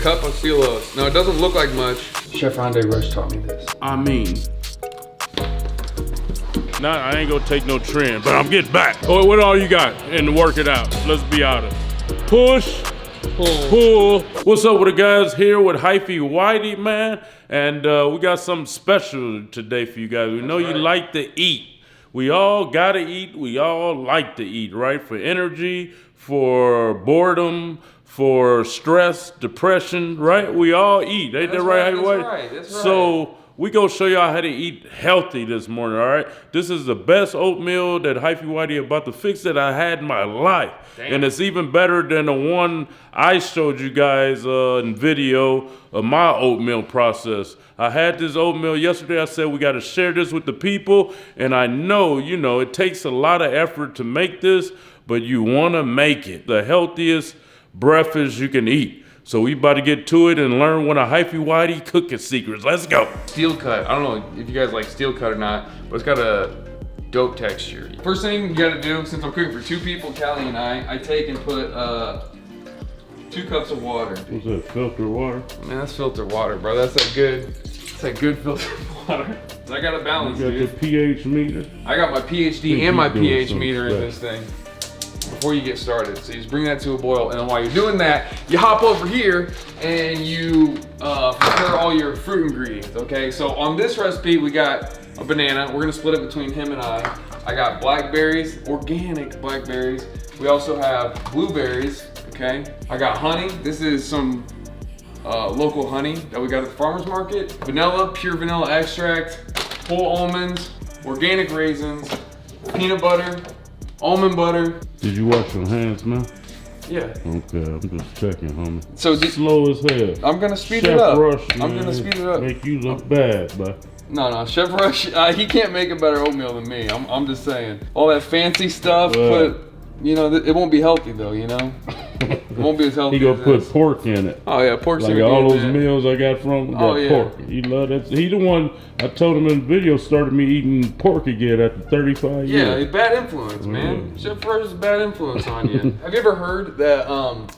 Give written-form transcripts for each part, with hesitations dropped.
cup of steel oats. Now it doesn't look like much. Chef Rondé Rush taught me this. I mean, I ain't gonna take no trend, but I'm getting back. Oh, what all you got? And work it out. Let's be honest. Push, pull. What's up with the guys here with Hyphy Whitey, man? And we got something special today for you guys. We know you like to eat. We all gotta eat. We all like to eat, right? For energy, for boredom, for stress, depression, right? We all eat. Ain't that right, Hyphy Whitey? That's right. So we gonna show y'all how to eat healthy this morning, all right? This is the best oatmeal that Hyphy Whitey about to fix that I had in my life. Damn. And it's even better than the one I showed you guys in video of my oatmeal process. I had this oatmeal yesterday. I said we gotta share this with the people. And I know, you know, it takes a lot of effort to make this, but you wanna make it the healthiest breakfast you can eat. So we about to get to it and learn one of Hyphy Whitey cooking secrets. Let's go. Steel cut. I don't know if you guys like steel cut or not, but it's got a dope texture. First thing you gotta do, since I'm cooking for 2 people, Callie and I take and put 2 cups of water. What's that, filtered water? Man, that's filtered water, bro. That's that good filtered water. I got a balance, dude. You got your pH meter? I got my PhD and my pH meter in this thing. Before you get started. So you just bring that to a boil, and then while you're doing that, you hop over here and you prepare all your fruit ingredients, okay? So on this recipe, we got a banana. We're gonna split it between him and I. I got blackberries, organic blackberries. We also have blueberries, okay? I got honey. This is some local honey that we got at the farmer's market. Vanilla, pure vanilla extract, whole almonds, organic raisins, peanut butter, almond butter. Did you wash your hands, man? Yeah. Okay, I'm just checking, homie. So slow as hell. I'm gonna speed Chef it up. Rush, I'm gonna speed it up. Make you look bad, but. No, Chef Rush, he can't make a better oatmeal than me. I'm just saying. All that fancy stuff, but you know, it won't be healthy though, you know? It won't be as healthy. He gonna put pork in it. Oh yeah, pork's like all those meals I got from him got pork. He love that. He the one I told him in the video started me eating pork again after 35 years. Yeah, bad influence, man. Chef Rush is a bad influence on you. Have you ever heard that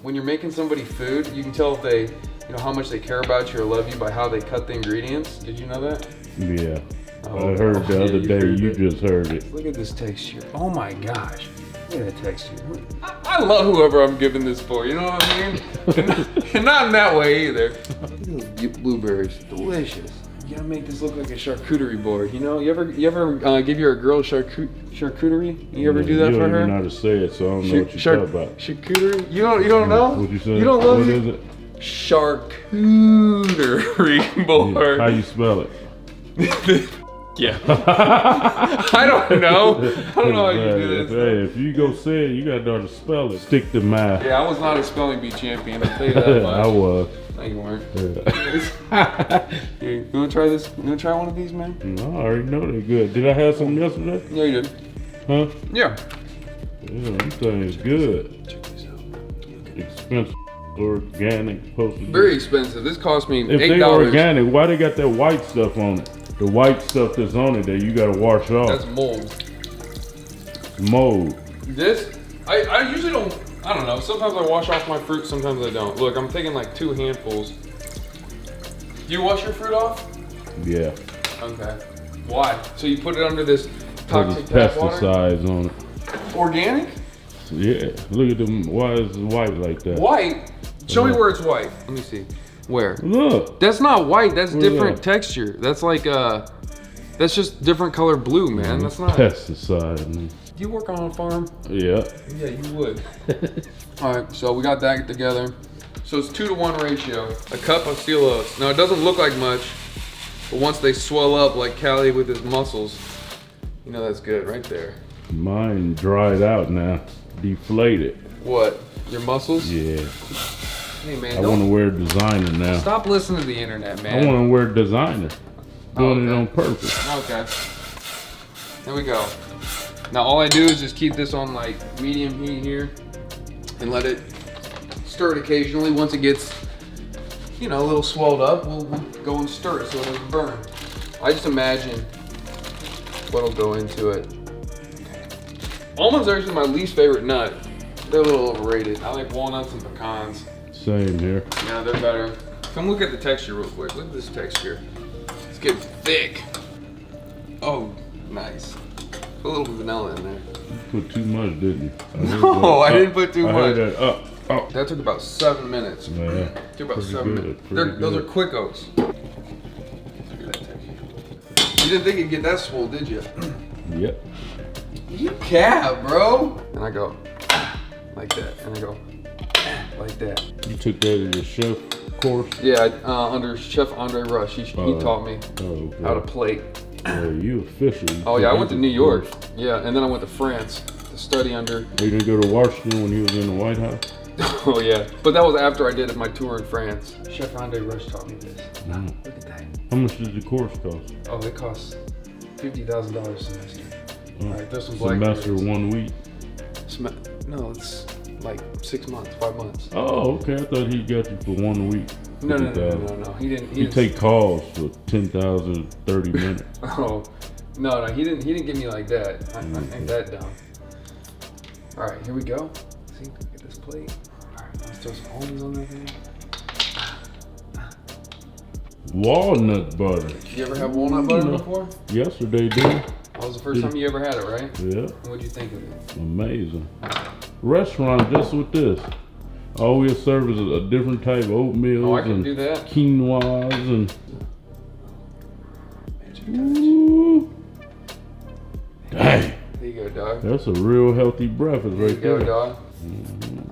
when you're making somebody food, you can tell if they, you know, how much they care about you or love you by how they cut the ingredients? Did you know that? Yeah. I heard the other day. You just heard it. Look at this texture. Oh my gosh. Look at that texture. I love whoever I'm giving this for, you know what I mean? and not in that way either. Look at those blueberries, delicious. You gotta make this look like a charcuterie board, you know? You ever give your girl charcuterie? You ever do that for her? You don't even know how to say it, so I don't know what you're talking about. Charcuterie? You don't know? What'd you say? You don't know? What is it? Charcuterie board. How you spell it? Yeah. I don't know. I don't know how you do this. Hey, if you go say it, you gotta know how to spell it. Stick to math. Yeah, I was not a spelling bee champion, I'll tell you that much. I was. No, you weren't. You wanna try this? You wanna try one of these, man? No, I already know they're good. Did I have some yesterday? Yeah, you did. Huh? Yeah. Yeah, I'm telling you, it's good. Check this out. Expensive. Organic. Supposed to be. Very expensive. This cost me $8. If they organic, why they got that white stuff on it? The white stuff that's on it that you gotta wash off. That's mold. Mold. This, I usually don't, I don't know. Sometimes I wash off my fruit, sometimes I don't. Look, I'm taking like 2 handfuls. Do you wash your fruit off? Yeah. Okay. Why? So you put it under this toxic tap water? Pesticides on it. Organic? Yeah. Look at them. Why is it white like that? White? Show me where it's white. Let me see. Where? Look. That's not white. That's different texture. That's like that's just different color blue, man. That's not pesticide. Man. You work on a farm? Yeah. Yeah, you would. All right, so we got that together. So it's 2-to-1 ratio. A cup of steel oats. Now it doesn't look like much, but once they swell up like Callie with his muscles, you know that's good right there. Mine dried out now, deflated. What? Your muscles? Yeah. Hey man, I want to wear designer now. Stop listening to the internet, man. I want to wear designer. Doing it on purpose. Okay. There we go. Now all I do is just keep this on like medium heat here and let it stir it occasionally. Once it gets, you know, a little swelled up, we'll go and stir it so it doesn't burn. I just imagine what'll go into it. Almonds are actually my least favorite nut. They're a little overrated. I like walnuts and pecans. same here. Yeah, they're better. Come look at the texture real quick. Look at this texture. It's getting thick. Oh, nice. Put a little vanilla in there. You put too much, didn't you? No, I didn't put too much. That, that took about 7 minutes. Yeah. Took about 7 minutes. Those are quick oats. You didn't think you'd get that swole, did you? Yep. You cab, bro. And I go like that, and I go like that. You took that as your chef course? Yeah, under Chef Andre Rush. He taught me how to plate. Oh, you official. Oh yeah, I went to New York. Yeah, and then I went to France to study under. You didn't go to Washington when he was in the White House? Oh yeah, but that was after I did my tour in France. Chef Andre Rush taught me this. Mm. Look at that. How much did the course cost? Oh, it costs $50,000 a semester. All right, there's some black semester 1 week? No, it's like 6 months, 5 months. Oh, okay. I thought he got you for 1 week. No. He didn't. He take calls for 10,000, 30 minutes. Oh, no. He didn't give me like that. I ain't that dumb. All right, here we go. See, look at this plate. All right, let's throw some almonds on that thing. Walnut butter. You ever have walnut butter before? Yesterday, dude. That was the first time you ever had it, right? Yeah. What'd you think of it? Amazing. Restaurant just with this. Always serves a different type of oatmeal. Oh, I can do that. Quinoas and. Ooh. Dang. There you go, dog. That's a real healthy breakfast right there. There you go, dog.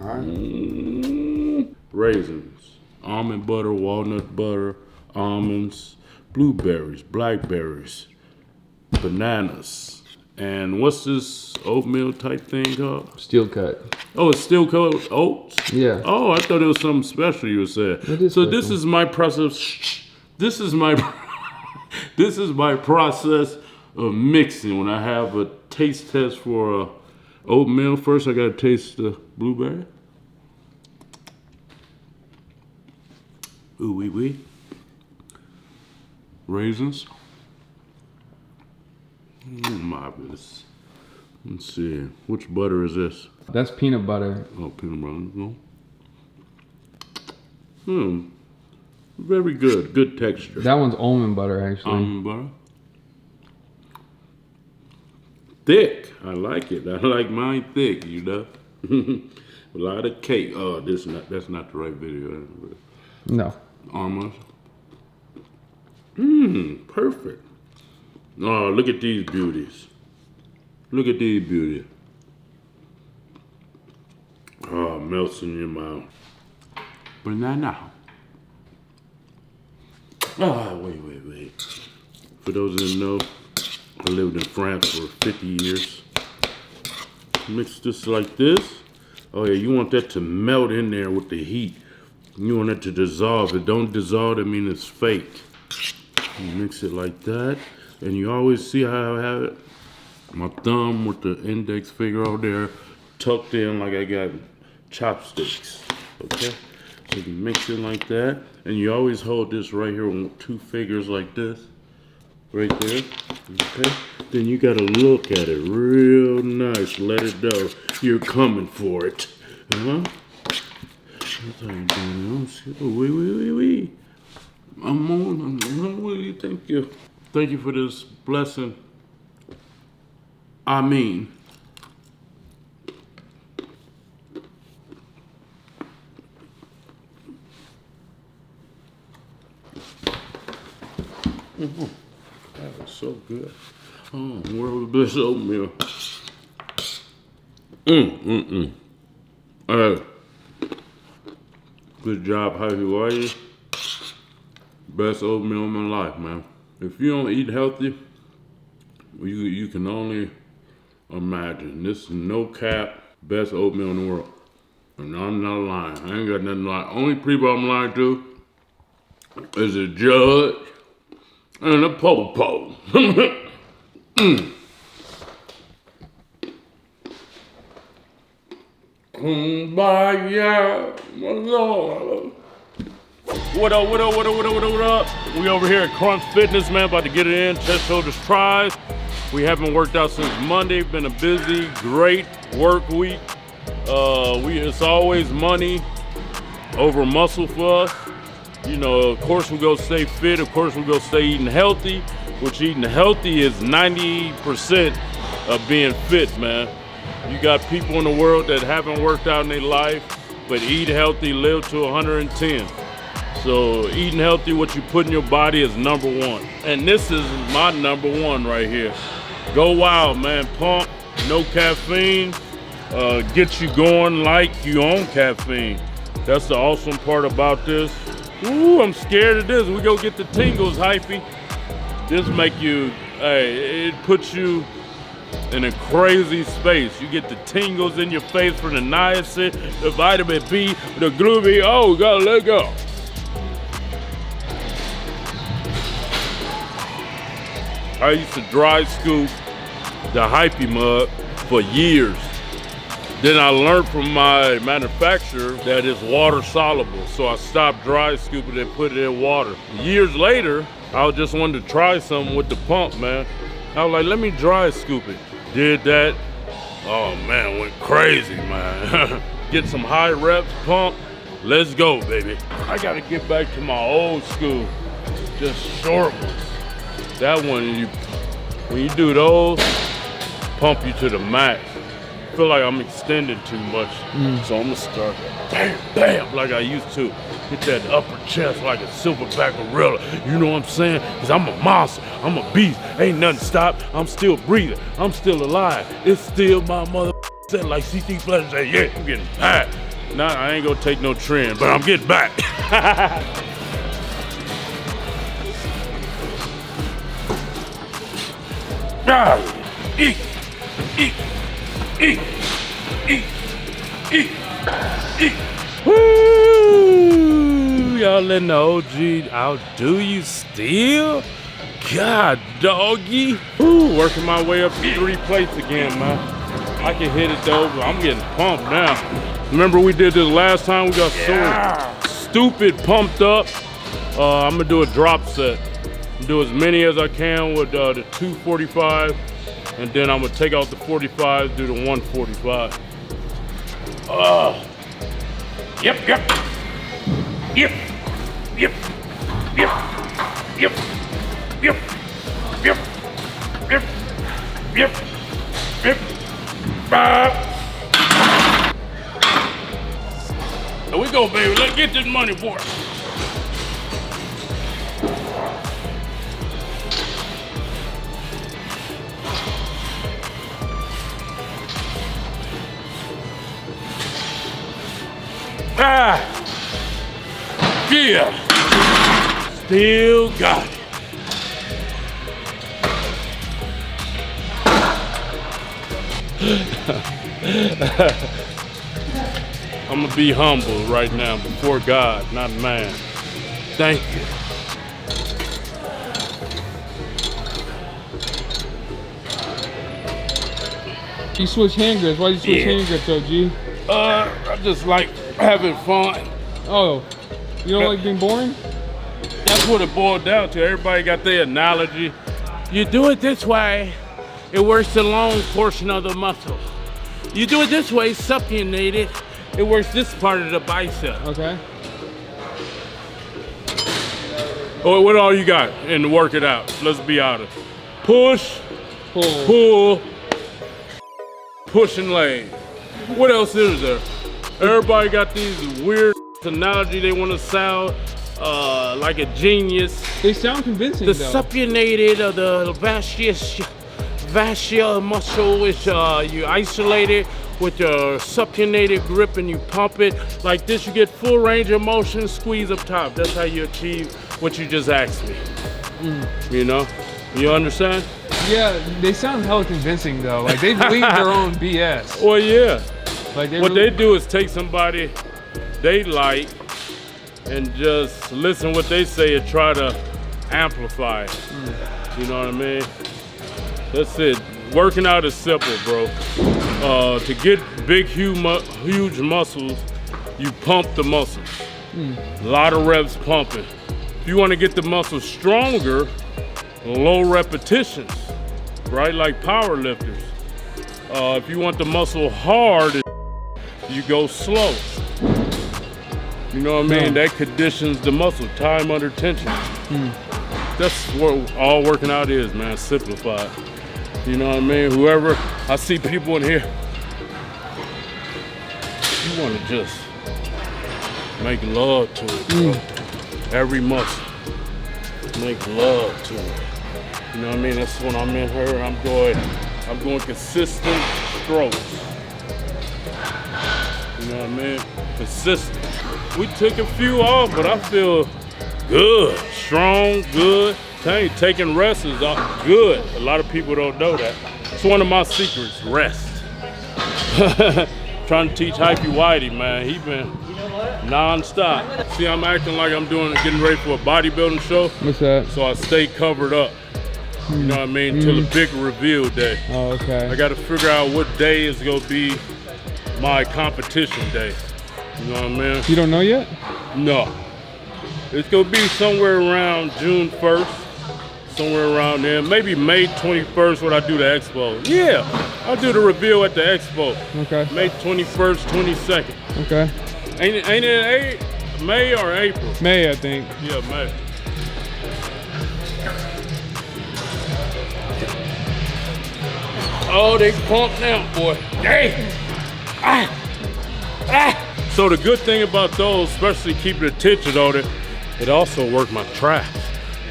All right. Raisins, almond butter, walnut butter, almonds, blueberries, blackberries, bananas, and what's this oatmeal type thing called? Steel cut. Oh, it's still called oats? Yeah. Oh, I thought it was something special you said. It is so special. this is my process. This is my this is my process of mixing. When I have a taste test for oatmeal, first I gotta taste the blueberry. Ooh wee wee. Raisins. Marvelous. Let's see. Which butter is this? That's peanut butter. Oh, peanut butter. No. Very good. Good texture. That one's almond butter, actually. Almond butter. Thick. I like it. I like mine thick, you know. A lot of cake. Oh, that's not the right video. No. Almost. Perfect. Oh, look at these beauties. Look at these beauties. Oh, melts in your mouth. Banana. Ah, wait. For those who didn't know, I lived in France for 50 years. Mix this like this. Oh yeah, you want that to melt in there with the heat. You want it to dissolve. If it don't dissolve, that means it's fake. You mix it like that, and you always see how I have it. My thumb with the index finger out there tucked in like I got chopsticks. Okay, so you mix it like that, and you always hold this right here with 2 fingers like this, right there. Okay, then you gotta look at it real nice. Let it go. You're coming for it. That's how you doing. Wait. I'm on. Thank you. Thank you for this blessing. I mean. That was so good. Oh, world bless oatmeal. Good job, how you are you? Best oatmeal of my life, man. If you don't eat healthy, you can only imagine. This is no cap, best oatmeal in the world. And I'm not lying. I ain't got nothing to lie. Only people I'm lying to is a judge and a po-po. Kumbaya, my Lord. What up? We over here at Crunch Fitness, man, about to get it in, chest, shoulders, tries. We haven't worked out since Monday. Been a busy, great work week. It's always money over muscle for us. You know, of course we're gonna stay fit, of course we're gonna stay eating healthy, which eating healthy is 90% of being fit, man. You got people in the world that haven't worked out in their life, but eat healthy, live to 110. So eating healthy, what you put in your body is number one. And this is my number one right here. Go wild, man. Pump, no caffeine, get you going like you on caffeine. That's the awesome part about this. Ooh, I'm scared of this. We go get the tingles, hypey. This make you, hey, it puts you in a crazy space. You get the tingles in your face from the niacin, the vitamin B, the groovy. Oh, we gotta let go. I used to dry scoop the hypey mug for years. Then I learned from my manufacturer that it's water soluble. So I stopped dry scooping and put it in water. Years later, I just wanted to try something with the pump, man. I was like, let me dry scoop it. Did that. Oh man, went crazy, man. Get some high reps, pump. Let's go, baby. I gotta get back to my old school, just short ones. That one, when you do those, pump you to the max. I feel like I'm extending too much, so I'm gonna start bam, bam, like I used to. Hit that upper chest like a silverback gorilla. You know what I'm saying? Cause I'm a monster, I'm a beast. Ain't nothing stopped. I'm still breathing. I'm still alive. It's still my mother said, like CT Fletcher say, yeah, I'm getting back. Nah, I ain't gonna take no trend, but I'm getting back. Eat, eat, eat, eat, eat, eat. Woo! Y'all letting the OG outdo you still? God, doggy. Woo, working my way up to 3 plates again, man. I can hit it though, but I'm getting pumped now. Remember we did this last time? We got so stupid pumped up. I'm gonna do a drop set. Do as many as I can with the 245, and then I'm gonna take out the 45, do the 145. Yep, yep, yep, yep, yep, yep, yep, yep, yep, yep, yep. There we go, baby. Let's get this money for it. Yeah, still got it. I'm gonna be humble right now before God, not man. Thank you. You switch hand grips. Why did you switch hand grips, OG? I just like having fun. Oh, you don't like being boring? That's what it boiled down to. Everybody got their analogy. You do it this way, it works the long portion of the muscle. You do it this way, supinate it works this part of the bicep. Okay. Oh, what all you got? And work it out. Let's be honest. Push, pull, push and leg. What else is there? Everybody got these weird analogy they want to sound like a genius. They sound convincing, the though. supinated or the fascia muscle is you isolate it with your supinated grip and you pump it like this. You get full range of motion, squeeze up top. That's how you achieve what you just asked me. You know? You understand? Yeah, they sound hella convincing though. Like they believe their own BS. Well, yeah. Like what they do is take somebody they like and just listen what they say and try to amplify it. You know what I mean? That's it. Working out is simple, bro. To get big, huge muscles, you pump the muscles. A lot of reps pumping. If you want to get the muscles stronger, low repetitions, right? Like power lifters. If you want the muscle hard, you go slow. You know what I mean? That conditions the muscle, time under tension. That's what all working out is, man, simplified. You know what I mean? Whoever, I see people in here, you want to just make love to it, bro. Every muscle, make love to it. You know what I mean? That's when I'm in her, I'm going consistent strokes. You know what I mean? Consistent. We took a few off, but I feel good, strong, good. Taking rest is good. A lot of people don't know that. It's one of my secrets, rest. Trying to teach Hypey Whitey, man. He been non-stop. See, I'm acting like I'm getting ready for a bodybuilding show. What's that? So I stay covered up. You know what I mean? Till the big reveal day. Oh, okay. I got to figure out what day is gonna be my competition day. You know what I mean? You don't know yet? No. It's gonna be somewhere around June 1st, somewhere around there.Maybe May 21st when I do the expo. Yeah, I'll do the reveal at the expo. Okay. May 21st, 22nd. Okay. Ain't it May or April? May, I think. Yeah, May. Oh, they pumped now, boy. Dang. So the good thing about those, especially keeping the tension on it, it also worked my traps.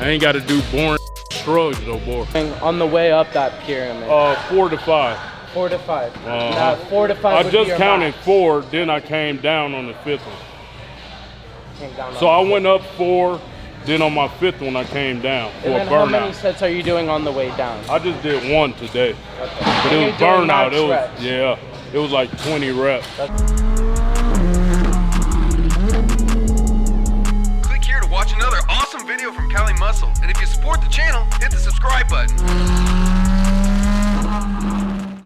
I ain't got to do boring shrugs no more. On the way up that pyramid. 4 to 5. 4 to 5. Now 4 to 5. I just counted 4, then I came down on the 5th one. So I went up 4, then on my 5th one I came down for a burnout. How many sets are you doing on the way down? I just did 1 today. Okay. But it was burnout. It was like 20 reps. Click here to watch another awesome video from Cali Muscle. And if you support the channel, hit the subscribe button.